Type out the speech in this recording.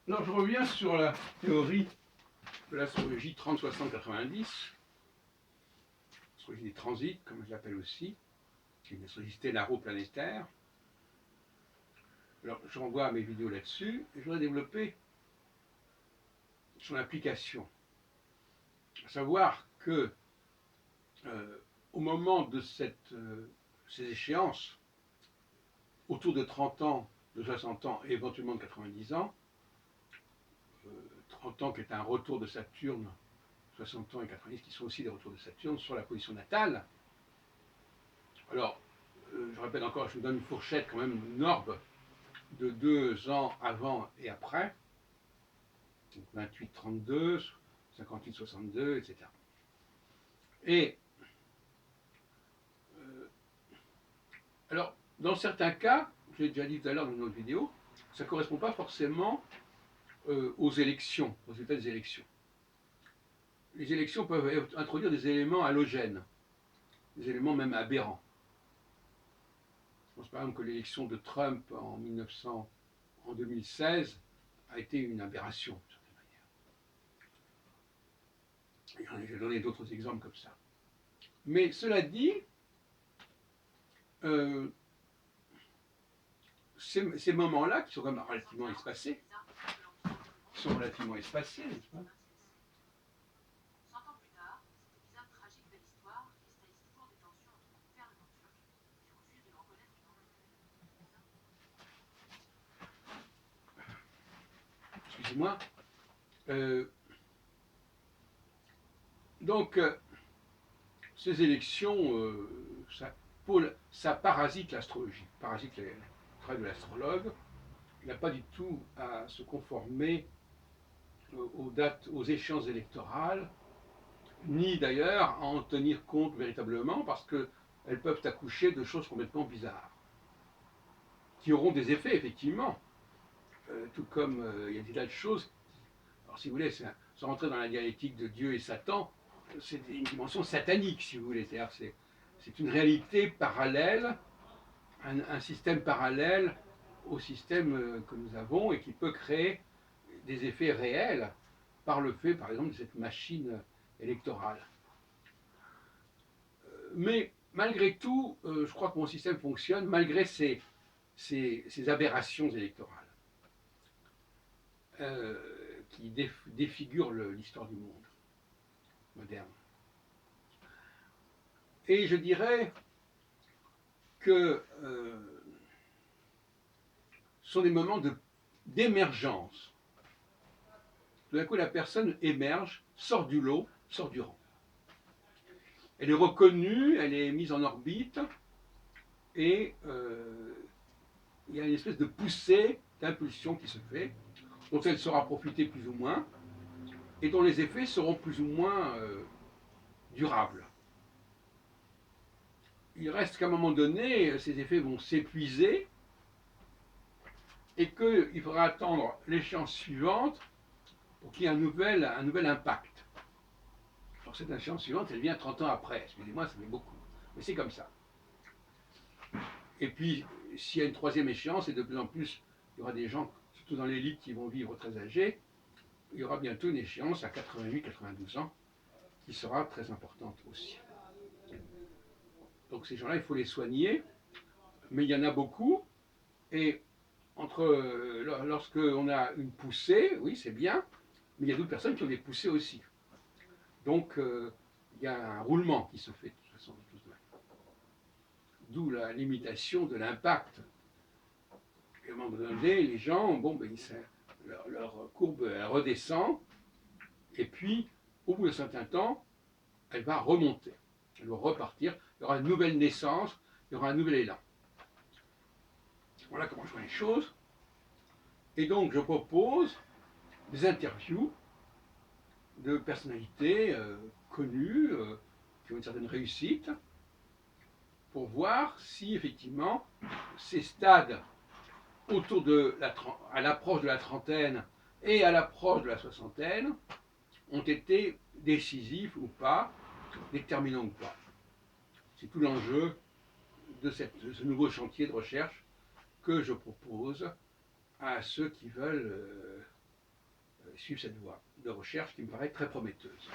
Alors je reviens sur la théorie de l'astrologie 30-60-90, l'astrologie des transits, comme je l'appelle aussi, qui est une astrologie stellaro-planétaire. Alors je renvoie à mes vidéos là-dessus, et je voudrais développer son application. À savoir que au moment de ces échéances, autour de 30 ans, de 60 ans et éventuellement de 90 ans, 30 ans qui est un retour de Saturne, 60 ans et 90 qui sont aussi des retours de Saturne sur la position natale. Alors, je répète encore, je vous donne une fourchette quand même, une orbe de 2 ans avant et après, donc 28-32, 58-62, etc. Et alors, dans certains cas, je l'ai déjà dit tout à l'heure dans une autre vidéo, ça ne correspond pas forcément aux élections, aux résultats des élections. Les élections peuvent introduire des éléments halogènes, des éléments même aberrants. Je pense par exemple que l'élection de Trump en 2016 a été une aberration, d'une certaine manière. J'ai donné d'autres exemples comme ça. Mais cela dit, ces moments-là, qui sont quand même relativement espacés, n'est-ce pas? Excusez-moi. Donc, ces élections, ça parasite l'astrologie, parasite le travail de l'astrologue. Il n'a pas du tout à se conformer aux dates, aux échéances électorales, ni d'ailleurs à en tenir compte véritablement, parce qu'elles peuvent accoucher de choses complètement bizarres, qui auront des effets, effectivement, tout comme il y a des tas de choses. Alors, si vous voulez, sans rentrer dans la dialectique de Dieu et Satan, c'est une dimension satanique, si vous voulez. C'est une réalité parallèle, un système parallèle au système que nous avons et qui peut créer des effets réels par le fait, par exemple, de cette machine électorale. Mais malgré tout, je crois que mon système fonctionne malgré ces aberrations électorales qui défigurent l'histoire du monde moderne. Et je dirais que ce sont des moments d'émergence. Tout d'un coup, la personne émerge, sort du lot, sort du rang. Elle est reconnue, elle est mise en orbite, et il y a une espèce de poussée, d'impulsion qui se fait, dont elle sera profitée plus ou moins, et dont les effets seront plus ou moins durables. Il reste qu'à un moment donné, ces effets vont s'épuiser, et qu'il faudra attendre l'échéance suivante pour qu'il y ait un nouvel impact. Alors cette échéance suivante, elle vient 30 ans après. Excusez-moi, ça fait beaucoup. Mais c'est comme ça. Et puis, s'il y a une troisième échéance, et de plus en plus, il y aura des gens, surtout dans l'élite, qui vont vivre très âgés, il y aura bientôt une échéance à 88-92 ans, qui sera très importante aussi. Donc ces gens-là, il faut les soigner, mais il y en a beaucoup, et lorsque on a une poussée, oui, c'est bien, mais il y a d'autres personnes qui ont des poussées aussi. Donc, il y a un roulement qui se fait de toute façon. D'où la limitation de l'impact. Et à un moment donné, les gens, leur courbe redescend, et puis, au bout d'un certain temps, elle va remonter. Elle va repartir. Il y aura une nouvelle naissance, il y aura un nouvel élan. Voilà comment je vois les choses. Et donc, je propose des interviews de personnalités connues, qui ont une certaine réussite, pour voir si effectivement ces stades à l'approche de la trentaine et à l'approche de la soixantaine ont été décisifs ou pas, déterminants ou pas. C'est tout l'enjeu de ce nouveau chantier de recherche que je propose à ceux qui veulent suivre cette voie de recherche qui me paraît très prometteuse.